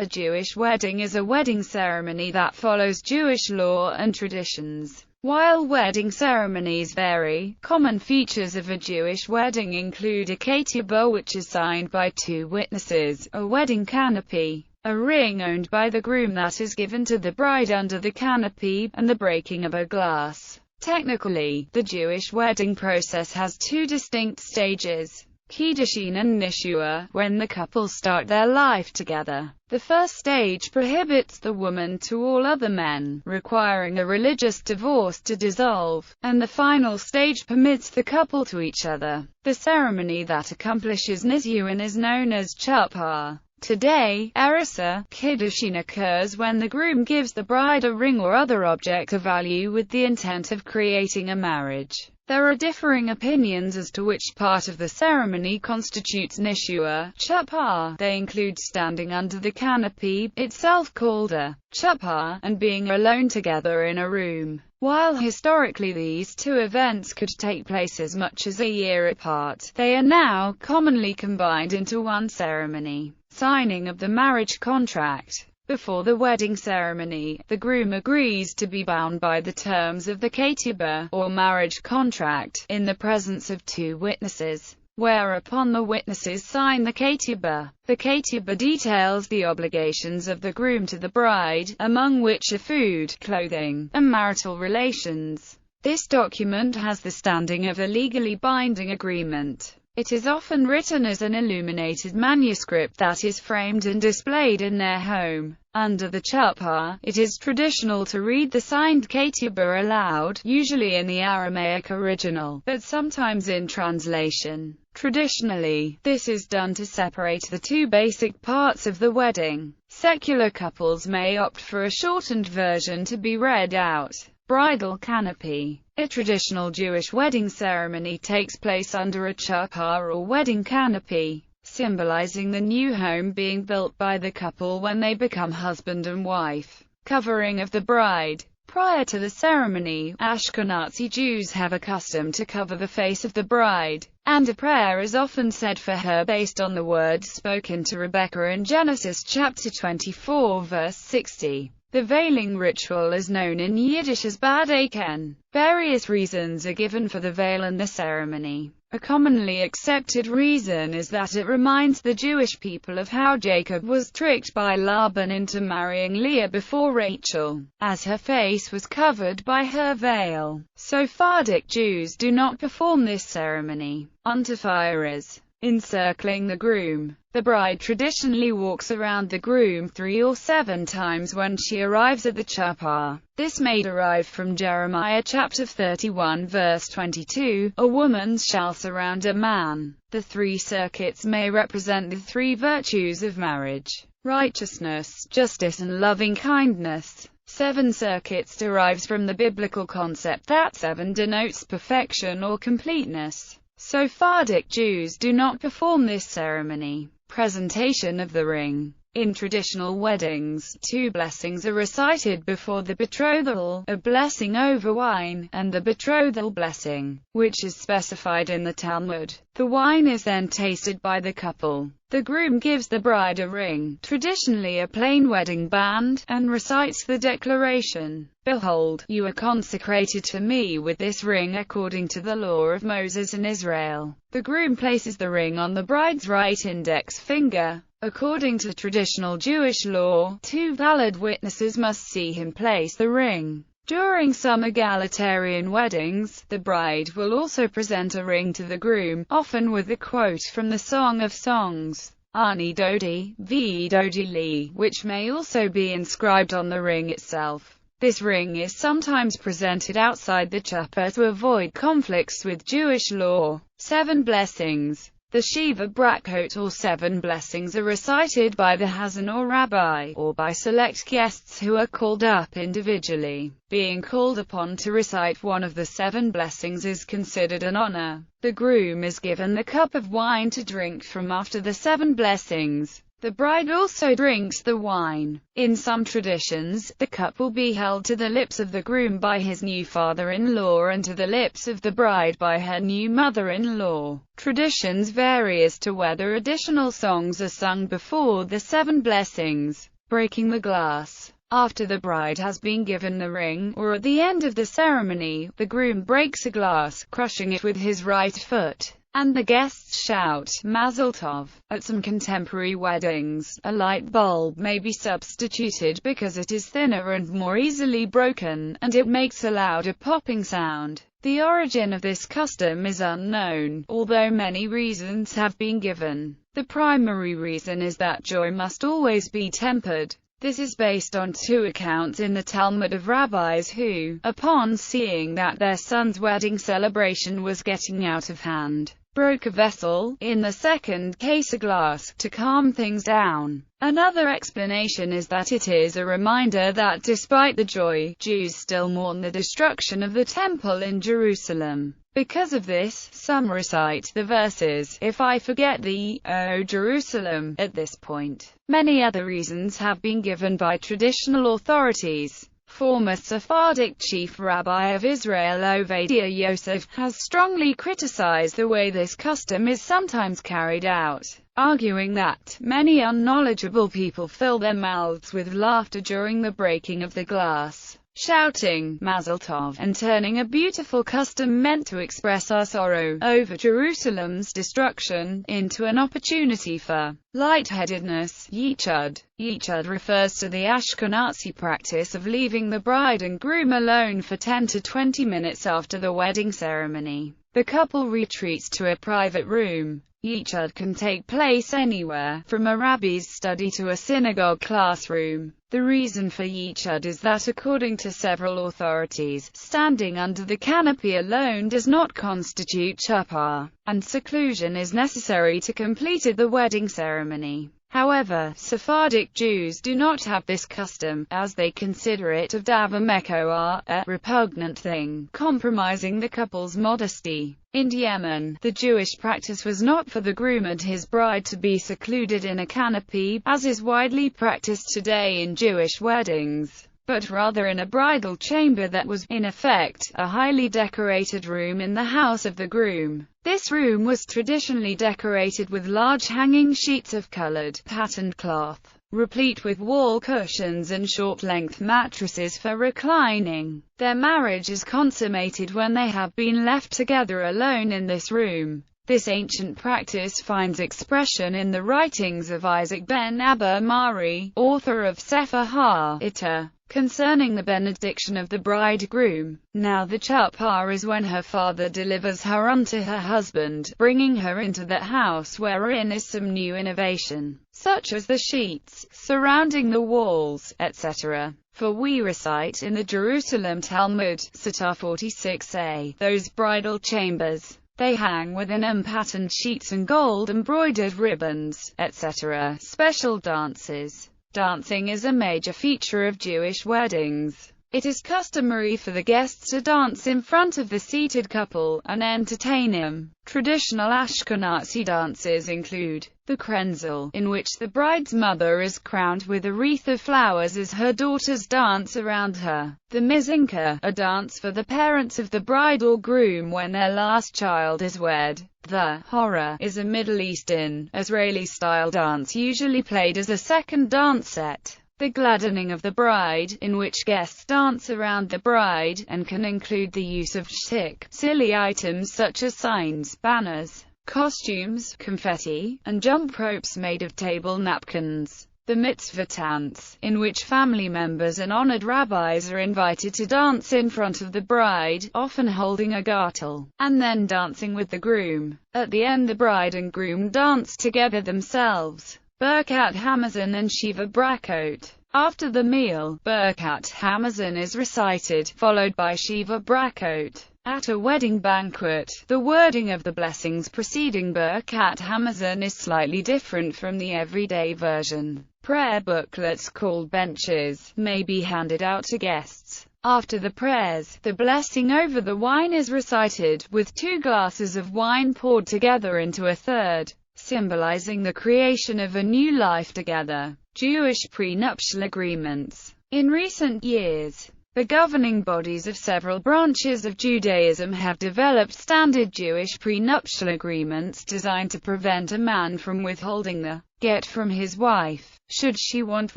A Jewish wedding is a wedding ceremony that follows Jewish law and traditions. While wedding ceremonies vary, common features of a Jewish wedding include a ketubah, which is signed by two witnesses, a wedding canopy, a ring owned by the groom that is given to the bride under the canopy, and the breaking of a glass. Technically, the Jewish wedding process has two distinct stages: Kiddushin and Nishua, when the couple start their life together. The first stage prohibits the woman to all other men, requiring a religious divorce to dissolve, and the final stage permits the couple to each other. The ceremony that accomplishes Nisuin is known as chupah. Today, Erisa, Kiddushin occurs when the groom gives the bride a ring or other object of value with the intent of creating a marriage. There are differing opinions as to which part of the ceremony constitutes Nishua, chupah. They include standing under the canopy, itself called a chupah, and being alone together in a room. While historically these two events could take place as much as a year apart, they are now commonly combined into one ceremony: signing of the marriage contract. Before the wedding ceremony, the groom agrees to be bound by the terms of the ketubah, or marriage contract, in the presence of two witnesses, whereupon the witnesses sign the ketubah. The ketubah details the obligations of the groom to the bride, among which are food, clothing, and marital relations. This document has the standing of a legally binding agreement. It is often written as an illuminated manuscript that is framed and displayed in their home. Under the chupah, it is traditional to read the signed ketubah aloud, usually in the Aramaic original, but sometimes in translation. Traditionally, this is done to separate the two basic parts of the wedding. Secular couples may opt for a shortened version to be read out. Bridal canopy. A traditional Jewish wedding ceremony takes place under a chupah or wedding canopy, symbolizing the new home being built by the couple when they become husband and wife. Covering of the bride. Prior to the ceremony, Ashkenazi Jews have a custom to cover the face of the bride, and a prayer is often said for her based on the words spoken to Rebekah in Genesis chapter 24 verse 60. The veiling ritual is known in Yiddish as Bad Aiken. Various reasons are given for the veil and the ceremony. A commonly accepted reason is that it reminds the Jewish people of how Jacob was tricked by Laban into marrying Leah before Rachel, as her face was covered by her veil. Sephardic Jews do not perform this ceremony. Untafiras. Encircling the groom. The bride traditionally walks around the groom 3 or 7 times when she arrives at the chupah. This may derive from Jeremiah chapter 31 verse 22, "A woman shall surround a man." The 3 circuits may represent the 3 virtues of marriage: righteousness, justice and loving kindness. 7 circuits derives from the biblical concept that 7 denotes perfection or completeness. Sephardic Jews do not perform this ceremony. Presentation of the ring. In traditional weddings, 2 blessings are recited before the betrothal: a blessing over wine, and the betrothal blessing, which is specified in the Talmud. The wine is then tasted by the couple. The groom gives the bride a ring, traditionally a plain wedding band, and recites the declaration, "Behold, you are consecrated to me with this ring according to the law of Moses in Israel." The groom places the ring on the bride's right index finger. According to traditional Jewish law, 2 valid witnesses must see him place the ring. During some egalitarian weddings, the bride will also present a ring to the groom, often with a quote from the Song of Songs, Ani Dodi, Vi Dodi Li, which may also be inscribed on the ring itself. This ring is sometimes presented outside the chupah to avoid conflicts with Jewish law. 7 blessings. The Shiva Brakot, or 7 blessings, are recited by the Hazan or rabbi, or by select guests who are called up individually. Being called upon to recite one of the 7 blessings is considered an honor. The groom is given the cup of wine to drink from after the 7 blessings. The bride also drinks the wine. In some traditions, the cup will be held to the lips of the groom by his new father-in-law and to the lips of the bride by her new mother-in-law. Traditions vary as to whether additional songs are sung before the 7 blessings. Breaking the glass. After the bride has been given the ring, or at the end of the ceremony, the groom breaks a glass, crushing it with his right foot, and the guests shout, Mazel Tov. At some contemporary weddings, a light bulb may be substituted because it is thinner and more easily broken, and it makes a louder popping sound. The origin of this custom is unknown, although many reasons have been given. The primary reason is that joy must always be tempered. This is based on 2 accounts in the Talmud of rabbis who, upon seeing that their son's wedding celebration was getting out of hand, broke a vessel, in the second case a glass, to calm things down. Another explanation is that it is a reminder that despite the joy, Jews still mourn the destruction of the temple in Jerusalem. Because of this, some recite the verses, If I forget thee, O Jerusalem, at this point. Many other reasons have been given by traditional authorities. Former Sephardic chief rabbi of Israel Ovadia Yosef has strongly criticized the way this custom is sometimes carried out, arguing that many unknowledgeable people fill their mouths with laughter during the breaking of the glass, shouting Mazel Tov, and turning a beautiful custom meant to express our sorrow over Jerusalem's destruction into an opportunity for lightheadedness. Yichud. Yichud refers to the Ashkenazi practice of leaving the bride and groom alone for 10 to 20 minutes after the wedding ceremony. The couple retreats to a private room. Yichud can take place anywhere, from a rabbi's study to a synagogue classroom. The reason for Yichud is that according to several authorities, standing under the canopy alone does not constitute chuppah, and seclusion is necessary to complete the wedding ceremony. However, Sephardic Jews do not have this custom, as they consider it a davar mekoar, a repugnant thing, compromising the couple's modesty. In Yemen, the Jewish practice was not for the groom and his bride to be secluded in a canopy, as is widely practiced today in Jewish weddings, but rather in a bridal chamber that was, in effect, a highly decorated room in the house of the groom. This room was traditionally decorated with large hanging sheets of colored, patterned cloth, replete with wall cushions and short-length mattresses for reclining. Their marriage is consummated when they have been left together alone in this room. This ancient practice finds expression in the writings of Isaac ben Abba Mari, author of Sefer HaItah, concerning the benediction of the bridegroom. Now the chuppah is when her father delivers her unto her husband, bringing her into that house wherein is some new innovation, such as the sheets surrounding the walls, etc. For we recite in the Jerusalem Talmud, Sotah 46a, those bridal chambers, they hang within them patterned sheets and gold-embroidered ribbons, etc. Special dances. Dancing is a major feature of Jewish weddings. It is customary for the guests to dance in front of the seated couple, and entertain him. Traditional Ashkenazi dances include the krenzel, in which the bride's mother is crowned with a wreath of flowers as her daughters dance around her; the mizinka, a dance for the parents of the bride or groom when their last child is wed; the hora is a Middle Eastern, Israeli-style dance usually played as a second dance set; the gladdening of the bride, in which guests dance around the bride, and can include the use of shtick, silly items such as signs, banners, costumes, confetti, and jump ropes made of table napkins; the mitzvah dance, in which family members and honored rabbis are invited to dance in front of the bride, often holding a gartel, and then dancing with the groom. At the end the bride and groom dance together themselves. Birkat Hamazon and Shiva Brakot. After the meal, Birkat Hamazon is recited, followed by Shiva Brakot. At a wedding banquet, the wording of the blessings preceding Birkat Hamazon is slightly different from the everyday version. Prayer booklets called benches may be handed out to guests. After the prayers, the blessing over the wine is recited, with 2 glasses of wine poured together into a third. symbolizing the creation of a new life together. Jewish prenuptial agreements. In recent years, the governing bodies of several branches of Judaism have developed standard Jewish prenuptial agreements designed to prevent a man from withholding the get from his wife, should she want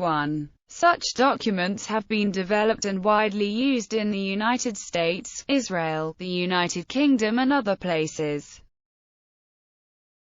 one. Such documents have been developed and widely used in the United States, Israel, the United Kingdom and other places.